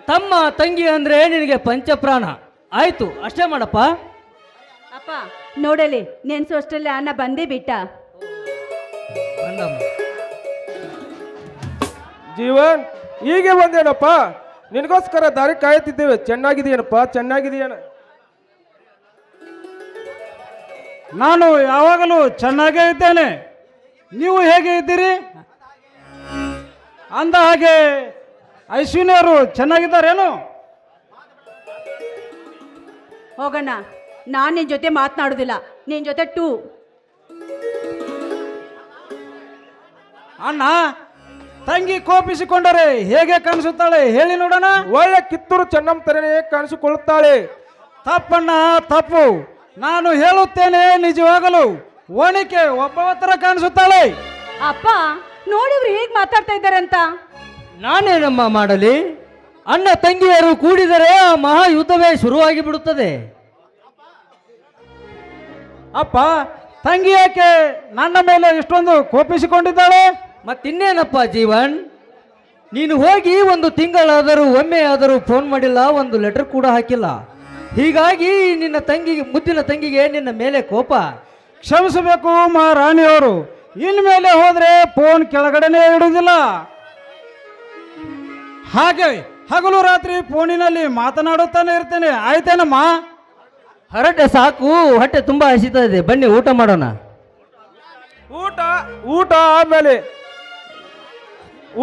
ತಮ್ಮ ತಂಗಿ ಅಂದ್ರೆ ನಿನಗೆ ಪಂಚಪ್ರಾಣ. ಆಯ್ತು, ಅಷ್ಟೇ ಮಾಡಪ್ಪ. ಅಪ್ಪ ನೋಡಲಿ, ನೆನ್ಸು ಅಷ್ಟರಲ್ಲಿ ಅಣ್ಣ ಬಂದೇ ಬಿಟ್ಟ. ಜೀವನ್, ಹೀಗೆ ಬಂದೇನಪ್ಪ? ನಿನಗೋಸ್ಕರ ದಾರಿ ಕಾಯುತ್ತಿದ್ದೇವೆ. ಚೆನ್ನಾಗಿದೆಯೇನಪ್ಪ? ಚೆನ್ನಾಗಿದೆಯೇನ? ನಾನು ಯಾವಾಗಲೂ ಚೆನ್ನಾಗೇ ಇದ್ದೇನೆ. ನೀವು ಹೇಗೆ ಇದ್ದೀರಿ? ಅಂದ ಹಾಗೆ ಅಶ್ವಿನಿಯವರು ಚೆನ್ನಾಗಿದ್ದಾರೇನು? ಹೋಗೋಣ, ನಾನು ನಿನ್ನ ಜೊತೆ ಮಾತನಾಡೋದಿಲ್ಲ, ನಿನ್ನ ಜೊತೆ ಅಣ್ಣ, ತಂಗಿ ಕೋಪಿಸಿಕೊಂಡರೆ ಹೇಗೆ ಕಾಣಿಸುತ್ತಾಳೆ ಹೇಳಿ ನೋಡೋಣ. ಒಳ್ಳೆ ಕಿತ್ತೂರು ಚೆನ್ನಮ್ಮ ತರನೇ ಕಾಣಿಸಿಕೊಳ್ಳುತ್ತಾಳೆ. ತಪ್ಪಣ್ಣ, ತಪ್ಪು. ನಾನು ಹೇಳುತ್ತೇನೆ, ನಿಜವಾಗಲು ಓಣಿಕೆ ಒಬ್ಬವ ತರ ಕಾಣಿಸುತ್ತಾಳೆ. ಅಪ್ಪ ನೋಡಿವ್ರು ಹೇಗೆ ಮಾತಾಡ್ತಾ ಇದ್ದಾರಂತ. ನಾನೇನಮ್ಮ ಮಾಡಲಿ? ಅಣ್ಣ ತಂಗಿಯರು ಕೂಡಿದರೆ ಆ ಮಹಾಯುದ್ಧವೇ ಶುರುವಾಗಿ ಬಿಡುತ್ತದೆ. ಅಪ್ಪ, ತಂಗಿ ಯಾಕೆ ನನ್ನ ಮೇಲೆ ಇಷ್ಟೊಂದು ಕೋಪಿಸಿಕೊಂಡಿದ್ದಾಳೆ? ಮತ್ತಿನ್ನೇನಪ್ಪ ಜೀವನ್, ನೀನು ಹೋಗಿ ಒಂದು ತಿಂಗಳಾದರೂ ಒಮ್ಮೆಯಾದರೂ ಫೋನ್ ಮಾಡಿಲ್ಲ, ಒಂದು ಲೆಟರ್ ಕೂಡ ಹಾಕಿಲ್ಲ. ಹೀಗಾಗಿ ನಿನ್ನ ತಂಗಿಗೆ, ಮುದ್ದಿನ ತಂಗಿಗೆ ನಿನ್ನ ಮೇಲೆ ಕೋಪ. ಕ್ಷಮಿಸಬೇಕು ಮಹಾರಾಣಿಯವರು, ಇನ್ಮೇಲೆ ಹೋದ್ರೆ ಫೋನ್ ಕೆಳಗಡೆನೆ ಇಡುವುದಿಲ್ಲ. ಹಾಗೆ ಹಗಲು ರಾತ್ರಿ ಫೋನಿನಲ್ಲಿ ಮಾತನಾಡುತ್ತಾನೆ ಇರ್ತೇನೆ. ಆಯ್ತೇನಮ್ಮ? ಹರಟೆ ಸಾಕು, ಹೊಟ್ಟೆ ತುಂಬಾ ಹಸಿತಾ ಇದೆ, ಬನ್ನಿ ಊಟ ಮಾಡೋಣ.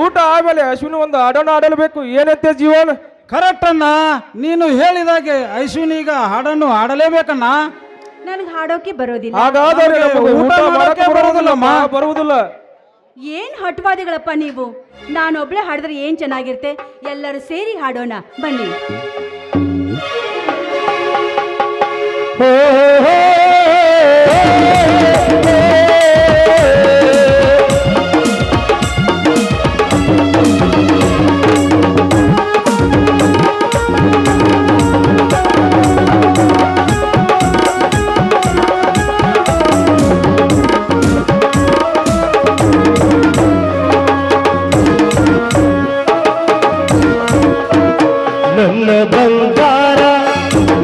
ಊಟ ಆಮೇಲೆ ಅಶ್ವಿನಿ ಒಂದು ಹಾಡನ್ನು ಆಡಲೇಬೇಕು. ಏನಂತೆ ಜೀವನ್? ಕರೆಕ್ಟ್ ಅಣ್ಣ, ನೀನು ಹೇಳಿದಾಗೆ ಅಶ್ವಿನಿ ಈಗ ಹಾಡನ್ನು ಹಾಡಲೇಬೇಕಣ್ಣ. ನನಗೆ ಹಾಡೋಕೆ ಬರೋದಿಲ್ಲ. ಹಾಗಾದರೆ ಊಟ ಮಾಡೋಕೆ ಬರುವುದಿಲ್ಲಮ್ಮ. ಬರುವುದಿಲ್ಲ. ಏನ್ ಹಠವಾದಿಗಳಪ್ಪ ನೀವು. ನಾನೊಬ್ಳೆ ಹಾಡಿದ್ರೆ ಏನ್ ಚೆನ್ನಾಗಿರುತ್ತೆ. ಎಲ್ಲರೂ ಸೇರಿ ಹಾಡೋಣ ಬನ್ನಿ. ನನ್ನ ಬಂಗಾರ,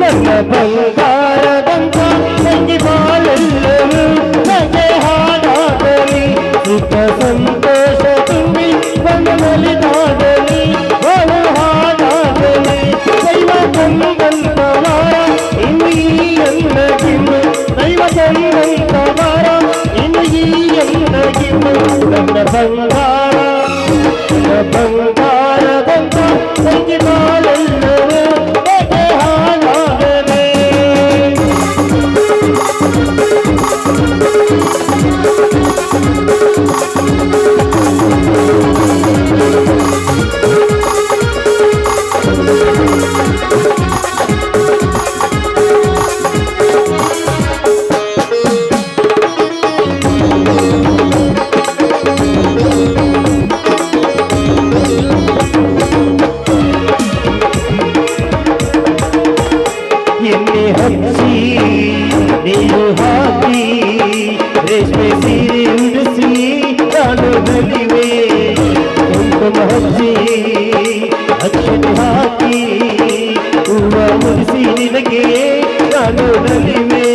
ನನ್ನ ಬಂಗಾರದಂತ ಬಂಗಾರ ನನ್ನ ಬಂಗಾರದಂತ ತಂಗಿ ಬಾಳೆಲ್ಲವೂ ಹೇಗೆ ಹಾಳಾಗದೆ. ಎಣ್ಣೆ ಹಚ್ಚಿ ನೀರು ಹಾಕಿ ರೇಷ್ಮೆ ಸೀರೆ ಉಡಿಸಿ ನಾನು ನಲಿವೆ. ಕುಂಕುಮ ಹಚ್ಚಿ ಅಕ್ಷತೆ ಹಾಕಿ ಹೂವ ಮುಡಿಸಿ ನಿನಗೆ ನಾನು ನಲಿವೆ.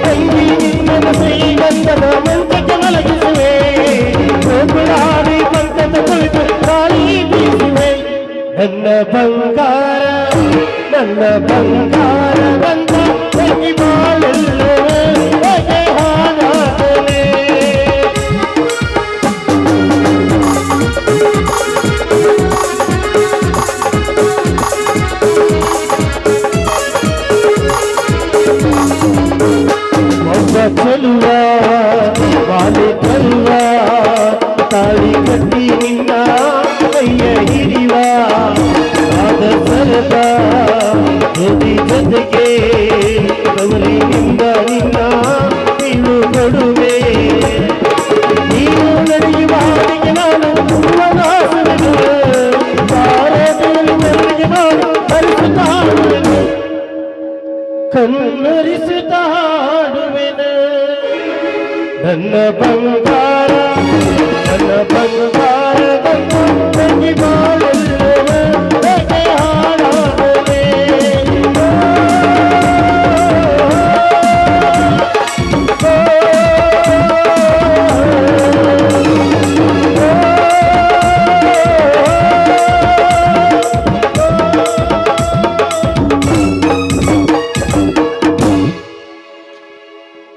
ತಂಗಿ ನಿನ್ನ ಶ್ರೀಗಂಧದ ಮಂಚಕ್ಕೆ ಮಲಗಿಸುವೆ. ಗೋಕುಳಾಡಿ ಪಂಕದ ಕುಳಿತು ಗಾಳಿ ಬೀಸುವೆ. ನನ್ನ ಬಂಗಾರ ನನ್ನ ಬಂಗಾರ ಬಂದ ತಂಗಿ ಬಾಳೆಲ್ಲವೂ ಹೇಗೆ ಹಾಳಾಗದೆ. ಒಬ್ಬ ಚೆಲುವ ಬಾಲೆ ತರುವ ತಾಳಿ ಕಟ್ಟಿ ನಿನ್ನ ಕೈಯ ಹಿಡಿವ ಆದ ಸರದ ಜೊತೆ ಜೊತೆಗೆ ಕವಲಿನಿಂದ ನಿನ್ನ ಬೀಳು ಕೊಡುವೆ. ನೀನು ನಡೆಯುವ ಹಾದಿಗೆ ನಾನು ಹೂವನಾಸುವೆನು. ಬಾರದಲ್ಲಿ ನನಗೆ ನಾನು ಹರಿಸುತ್ತಾ ಹಾಡುವೆನು. ಕಣ್ಣರಿಸುತ್ತಾ ಹಾಡುವೆನು. ನನ್ನ ಬಂಗಾರ ನನ್ನ ಬಂಗಾರ ತಂಗಿ ಬಾಳೆಲ್ಲವೂ ಹೇಗೆ ಹಾಳಾಗದೆ.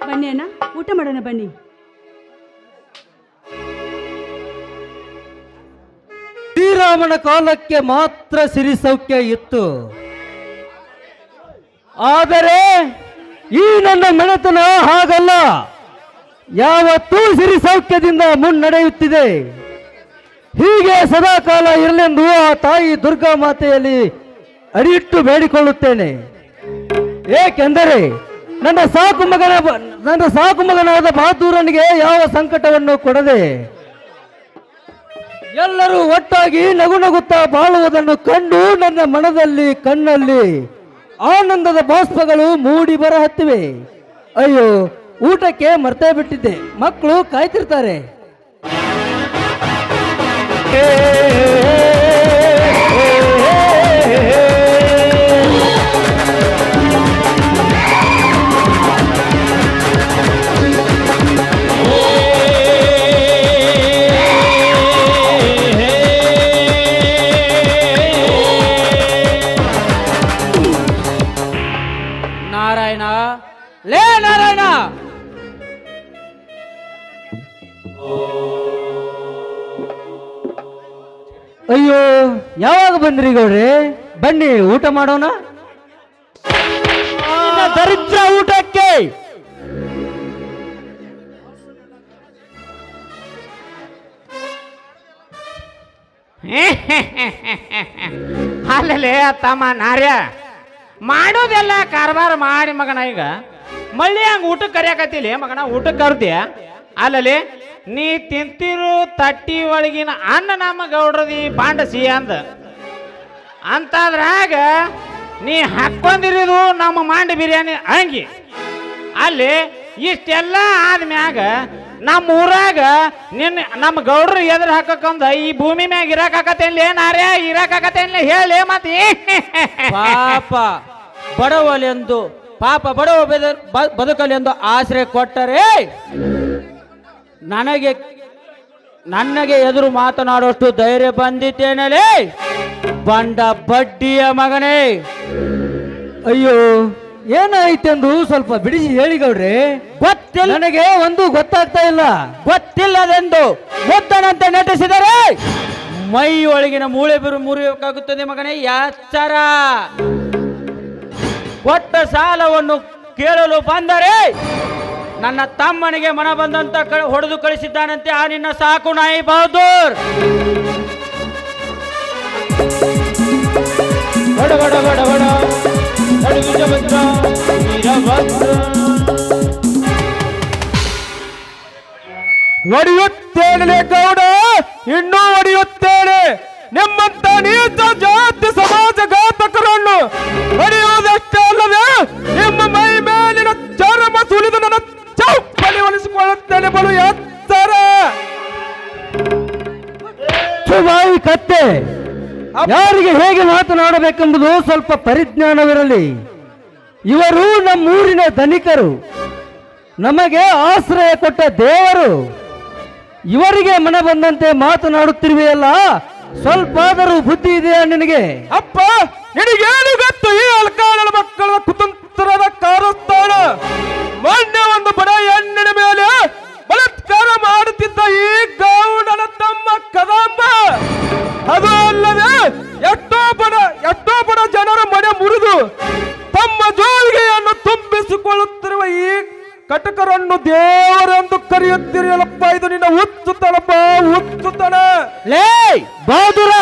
ಬನ್ನಿ ಅಣ್ಣ, ಊಟ ಮಾಡೋಣ ಬನ್ನಿ. ಶ್ರೀರಾಮನ ಕಾಲಕ್ಕೆ ಮಾತ್ರ ಸಿರಿ ಸೌಖ್ಯ ಇತ್ತು. ಆದರೆ ಈ ನನ್ನ ಮನೆತನ ಹಾಗಲ್ಲ, ಯಾವತ್ತೂ ಸಿರಿ ಸೌಖ್ಯದಿಂದ ಮುನ್ನಡೆಯುತ್ತಿದೆ. ಹೀಗೆ ಸದಾಕಾಲ ಇರಲೆಂದು ಆ ತಾಯಿ ದುರ್ಗಾ ಮಾತೆಯಲ್ಲಿ ಅಡಿಯಿಟ್ಟು ಬೇಡಿಕೊಳ್ಳುತ್ತೇನೆ. ಏಕೆಂದರೆ ನನ್ನ ಸಾಕು ಮಗನಾದ ಬಹದ್ದೂರನಿಗೆ ಯಾವ ಸಂಕಟವನ್ನು ಕೊಡದೆ ಎಲ್ಲರೂ ಒಟ್ಟಾಗಿ ನಗು ನಗುತ್ತಾ ಬಾಳುವುದನ್ನು ಕಂಡು ನನ್ನ ಮನದಲ್ಲಿ ಕಣ್ಣಲ್ಲಿ ಆನಂದದ ಬಾಷ್ಪಗಳು ಮೂಡಿ ಬರಹತ್ತಿವೆ. ಅಯ್ಯೋ, ಊಟಕ್ಕೆ ಮರ್ತೇ ಬಿಟ್ಟಿದ್ದೆ, ಮಕ್ಕಳು ಕಾಯ್ತಿರ್ತಾರೆ. ನಾರಾಯಣ, ಲೇ ನಾರಾಯಣ, ಅಯ್ಯೋ, ಯಾವಾಗ ಬಂದ್ರಿ ಗೌಡ್ರೆ? ಬನ್ನಿ ಊಟ ಮಾಡೋಣ. ದರಿದ್ರ ಊಟಕ್ಕೆ ಅಲ್ಲಲೇ ತಮ್ಮ ನಾರ್ಯ ಮಾಡೋದೆಲ್ಲ ಕಾರ್ಬಾರ ಮಾಡಿ ಮಗನ. ಈಗ ಮಳ್ಳಿ ಹಂಗ ಊಟಕ್ಕೆ ಕರಿಯಾಕತ್ತಿಲ್ಲ ಮಗನ, ಊಟಕ್ಕೆ ಕರ್ತೀಯ ಅಲ್ಲಲ್ಲಿ ನೀ ತಿಂತಿರು ತಟ್ಟಿ ಒಳಗಿನ ಅನ್ನ ನಮ್ಮ ಗೌಡ್ರದಿ ಬಾಂಡಸಿ ಅಂತದ್ರಾಗ ನೀ ಹಾಕ್ಕೊಂಡಿರೋದು ನಮ್ಮ ಮಾಂಡ ಬಿರಿಯಾನಿ ಅಂಗಿ. ಅಲ್ಲಿ ಇಷ್ಟೆಲ್ಲ ಆದ್ಮ್ಯಾಗ ನಮ್ಮ ಊರಾಗ ನಮ್ಮ ಗೌಡ್ರು ಎದುರು ಹಾಕಕ್ಕಂದ ಈ ಭೂಮಿ ಮ್ಯಾಗ ಇರಾಕತ್ತೇನ್ಲೇ ನಾರ್ಯ, ಇರಾಕತ್ತೇನ್ಲೇ ಹೇಳಿ ಮತ್ತೆ. ಪಾಪ ಬಡವಲೆಂದು ಪಾಪ ಬಡವ ಬದುಕಲೆಂದು ಆಶ್ರಯ ಕೊಟ್ಟರೆ ನನಗೆ ಎದುರು ಮಾತನಾಡುವಷ್ಟು ಧೈರ್ಯ ಬಂದಿತ್ತೇನಲೇ ಬಂಡ ಬಡ್ಡಿಯ ಮಗನೇ. ಅಯ್ಯೋ, ಏನಾಯ್ತೆಂದು ಸ್ವಲ್ಪ ಬಿಡಿಸಿ ಹೇಳಿ ಗೌಡ್ರೆ. ಗೊತ್ತಿಲ್ಲ ನನಗೆ ಒಂದು ಗೊತ್ತಾಗ್ತಾ ಇಲ್ಲ. ಗೊತ್ತಿಲ್ಲದೆಂದು ಮುದ್ದನಂತೆ ನಟಿಸಿದರೆ ಮೈ ಒಳಗಿನ ಮೂಳೆ ಮುರಿಯಬೇಕಾಗುತ್ತದೆ ಮಗನೇ, ಎಚ್ಚರ. ಕೊಟ್ಟ ಸಾಲವನ್ನು ಕೇಳಲು ಬಂದರೆ ನನ್ನ ತಮ್ಮನಿಗೆ ಮನ ಬಂದಂತ ಹೊಡೆದು ಕಳಿಸಿದ್ದಾನಂತೆ ಆ ನಿನ್ನ ಸಾಕು ನಾಯಿ ಬಹದ್ದೂರ್. ಬಡ ಬಡ ಬಡ ಬಡ ಬೀಜಭದ್ರ ವೀರಭದ್ರ. ಹೊಡೆಯುತ್ತೇನೆ ಗೌಡ, ಇನ್ನೂ ಹೊಡೆಯುತ್ತೇನೆ. ನಿಮ್ಮಂತ ನೀಚ ಜಾತಿ ಸಮಾಜಘಾತಕರನ್ನು ಹೊಡೆಯುವುದಷ್ಟೇ ಅಲ್ಲದೆ ನಿಮ್ಮ ಮೈ ಮೇಲಿನ ಚರ್ಮ ಸುಲಿದು ನನ್ನ ಚೌಪಡಿ ಒಲಿಸಿಕೊಳ್ಳುತ್ತೇನೆ. ಬಲು ಎತ್ತರ. ಬಾಯಿ ಕತ್ತೆ, ಯಾರಿಗೆ ಹೇಗೆ ಮಾತನಾಡಬೇಕೆಂಬುದು ಸ್ವಲ್ಪ ಪರಿಜ್ಞಾನವಿರಲಿ. ಇವರು ನಮ್ಮೂರಿನ ಧನಿಕರು, ನಮಗೆ ಆಶ್ರಯ ಕೊಟ್ಟ ದೇವರು. ಇವರಿಗೆ ಮನ ಬಂದಂತೆ ಮಾತನಾಡುತ್ತಿರುವೆಯಲ್ಲ, ಸ್ವಲ್ಪ ಆದರೂ ಬುದ್ಧಿ ಇದೆಯಾ ನಿನಗೆ? ಅಪ್ಪ, ನಿನಗೇನು ಗೊತ್ತು ಈ ಅಲ್ಕಾಳನ ಮಕ್ಕಳ ಕುತಂತ್ರದ ಕಾರಸ್ಥಾನ? ಮೊನ್ನೆ ಒಂದು ಬಡ ಹೆಣ್ಣಿನ ಮೇಲೆ ಬಲಾತ್ಕಾರ ಮಾಡುತ್ತಿದ್ದ ಈ ಗೌಡನ ತಮ್ಮ ಕದಂಬ, ಅದು ಅಲ್ಲದೆ ಎಷ್ಟೋ ಬಡ ಜನರ ಮನೆ ಮುರಿದು ತಮ್ಮ ಜೋಳಿಗೆಯನ್ನು ತುಂಬಿಸಿಕೊಳ್ಳುತ್ತಿರುವ ಈ ಕಟಕರನ್ನು ದೇವರೆಂದು ಕರೆಯುತ್ತಿರಲಪ್ಪ. ಇದು ನಿನ್ನ ಹುಚ್ಚುತನಪ್ಪ, ಹುಚ್ಚುತನ. ಲೇ ಬಹದ್ದೂರ,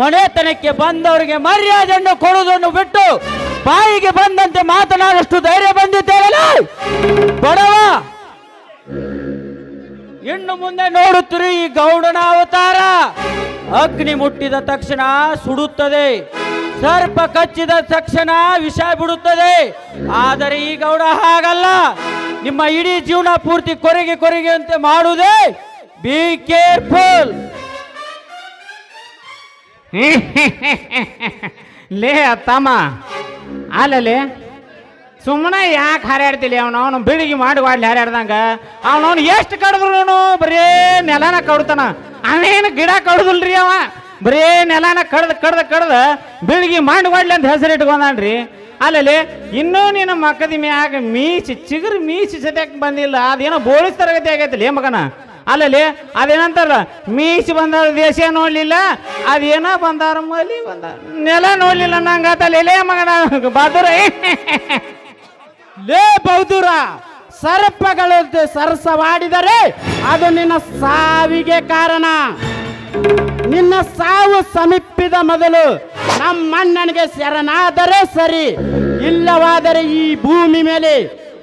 ಮನೆತನಕ್ಕೆ ಬಂದವರಿಗೆ ಮರ್ಯಾದೆಯನ್ನು ಕೊಡುವುದನ್ನು ಬಿಟ್ಟು ಬಾಯಿಗೆ ಬಂದಂತೆ ಮಾತನಾಡಷ್ಟು ಧೈರ್ಯ ಬಂದಿದ್ದೇವಲ್ಲ ಬಡವ. ಇನ್ನು ಮುಂದೆ ನೋಡುತ್ತಿರು ಈ ಗೌಡನ ಅವತಾರ. ಅಗ್ನಿ ಮುಟ್ಟಿದ ತಕ್ಷಣ ಸುಡುತ್ತದೆ, ಸರ್ಪ ಕಚ್ಚಿದ ತಕ್ಷಣ ವಿಷ ಬಿಡುತ್ತದೆ. ಆದರೆ ಈ ಗೌಡ ಹಾಗಲ್ಲ, ನಿಮ್ಮ ಇಡೀ ಜೀವನ ಪೂರ್ತಿ ಕೊರೆಗೆ ಅಂತೆ ಮಾಡುವುದೇ. Be careful. ಲೇ ತಮ್ಮ, ಅಲ್ಲಲೇ ಸುಮ್ಮನೆ ಯಾಕೆ ಹಾರಾಡ್ತಿಲಿ? ಅವನು ಬಿಳಿಗೆ ಮಾಡಿ ಹಾರಾಡ್ದಂಗ ಅವನವನು ಎಷ್ಟು ಕಡ್ದ್ರು ಬರೀ ನೆಲನ ಕಡ್ತಾನ. ಅವೇನು ಗಿಡ ಕಡ್ದಲ್ರಿ, ಅವ ಬರೀ ನೆಲನ ಕಡ್ದ ಬಿಳಿಗೆ ಮಾಡಿ ಅಂತ ಹೆಸರು ಇಟ್ಕೊಂಡ್ರಿ. ಅಲ್ಲಲ್ಲಿ ಇನ್ನೂ ನಿನ್ನ ಮಕ್ಕದ ಮ್ಯಾಗ ಚಿಗುರು ಮೀಸಿ ಸದ್ಯಕ್ಕೆ ಬಂದಿಲ್ಲ. ಅದೇನೋ ಬೋಳಿಸ್ ತರಗತಿ ಆಗೈತಿಲ್ಲ ಮಗನ. ಅಲ್ಲಲ್ಲಿ ಅದೇನಂತಾರಲ್ಲ, ಮೀಸಿ ಬಂದವ್ರ ದೇಶ ನೋಡ್ಲಿಲ್ಲ, ಅದೇನೋ ಬಂದವ್ರ ಮಲಿ ಬಂದ ನೆಲ ನೋಡ್ಲಿಲ್ಲ ನಂಗಾತಲ್ಲ. ಲೇ ಮಗನ ಬಹದ್ದೂರ, ಲೇ ಬಹದ್ದೂರ, ಸರ್ಪಗಳು ಸರಸವಾಡಿದರೆ ಅದು ನಿನ್ನ ಸಾವಿಗೆ ಕಾರಣ. ನಿನ್ನ ಸಾವು ಸಮೀಪಿದ ಮೊದಲು ನಮ್ಮಣ್ಣನಿಗೆ ಶರಣಾದರೆ ಸರಿ, ಇಲ್ಲವಾದರೆ ಈ ಭೂಮಿ ಮೇಲೆ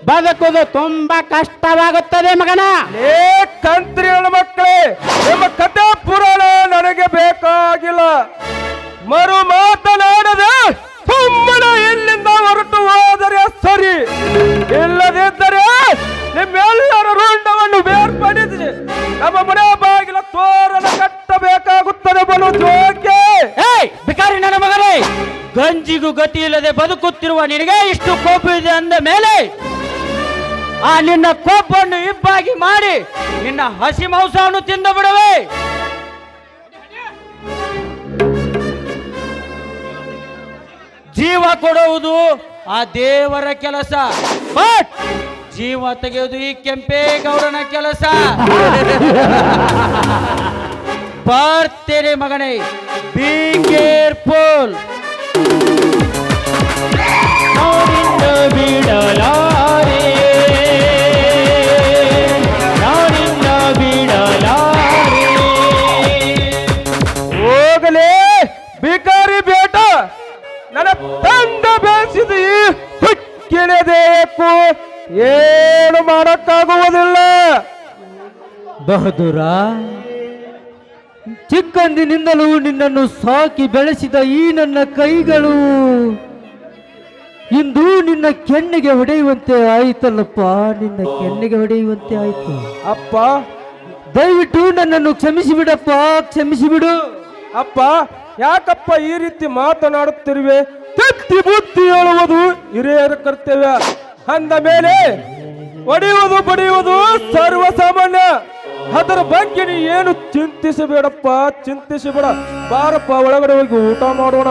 ಬದುಕುವುದು ತುಂಬಾ ಕಷ್ಟವಾಗುತ್ತದೆ ಮಗನ. ಏ ಕಂತ್ರಿಗಳ ಮಕ್ಕಳೇ, ನಿಮ್ಮ ಕಥೆ ಪುರಾಣ ನನಗೆ ಬೇಕಾಗಿಲ್ಲ. ಮರು ಮಾತನಾಡದೆ ಸುಮ್ಮನೆ ಇಲ್ಲಿಂದ ಹೊರಟು ಹೋದರೆ ಸರಿ, ಇಲ್ಲದಿದ್ದರೆ ನಿಮ್ಮೆಲ್ಲರ ರುಂಡವನ್ನು ಬೇರ್ಪಡಿಸಿ ನಮ್ಮ ಮನೆ ಬಾಗಿಲ ತೋರಣ ಕಟ್ಟಬೇಕಾಗುತ್ತದೆ. ಬಲು ಜೋಕೆ. ಬಿಕಾರಿ ನನ್ನ ಮಗನೇ, ಗಂಜಿಗೂ ಗತಿ ಇಲ್ಲದೆ ಬದುಕುತ್ತಿರುವ ನಿನಗೆ ಇಷ್ಟು ಕೋಪ ಇದೆ ಅಂದ ಮೇಲೆ ಆ ನಿನ್ನ ಕೋಪವನ್ನು ಇಬ್ಬಾಗಿ ಮಾಡಿ ನಿನ್ನ ಹಸಿ ಮಾಂಸವನ್ನು ತಿಂದು ಬಿಡವೆ. ಜೀವ ಕೊಡುವುದು ಆ ದೇವರ ಕೆಲಸ, ಬಟ್ ಜೀವ ತೆಗೆಯುವುದು ಈ ಕೆಂಪೇಗೌಡನ ಕೆಲಸ. ಬರ್ತೇನೆ ಮಗನೇ, ಬಿ ಕೇರ್ಫುಲ್. ಬಿಡಲಾರೆ ಬಿಡಲಾರೆ. ಹೋಗಲೇ ಬಿಕಾರಿ ಬೇಟ, ನನ್ನ ತಂದ ಬೇಯಿಸಿದ ಈ ಹುಕ್ಕಿಣದೇಕು ಏನು ಮಾಡಕ್ಕಾಗುವುದಿಲ್ಲ. ಬಹದ್ದೂರ, ಚಿಕ್ಕಂದಿನಿಂದಲೂ ನಿನ್ನನ್ನು ಸಾಕಿ ಬೆಳೆಸಿದ ಈ ನನ್ನ ಕೈಗಳು ಇಂದು ನಿನ್ನ ಕೆನ್ನೆಗೆ ಹೊಡೆಯುವಂತೆ ಆಯಿತಲ್ಲಪ್ಪ, ನಿನ್ನ ಕೆನ್ನೆಗೆ ಹೊಡೆಯುವಂತೆ ಆಯಿತು. ಅಪ್ಪ, ದಯವಿಟ್ಟು ನನ್ನನ್ನು ಕ್ಷಮಿಸಿಬಿಡಪ್ಪ, ಕ್ಷಮಿಸಿಬಿಡು. ಅಪ್ಪ, ಯಾಕಪ್ಪ ಈ ರೀತಿ ಮಾತನಾಡುತ್ತಿರುವೆ? ತತ್ತಿ ಬುದ್ಧಿ ಹೇಳುವುದು ಹಿರಿಯರ ಕರ್ತವ್ಯ. ಅಂದ ಮೇಲೆ ಹೊಡೆಯುವುದು ಬಡಿಯುವುದು ಸರ್ವಸಾಮಾನ್ಯ. ಅದರ ಬಗ್ಗೆ ನೀ ಏನು ಚಿಂತಿಸಬೇಡಪ್ಪ, ಚಿಂತಿಸಬೇಡ. ಬಾರಪ್ಪ, ಒಳಗಡೆ ಹೋಗಿ ಊಟ ಮಾಡೋಣ.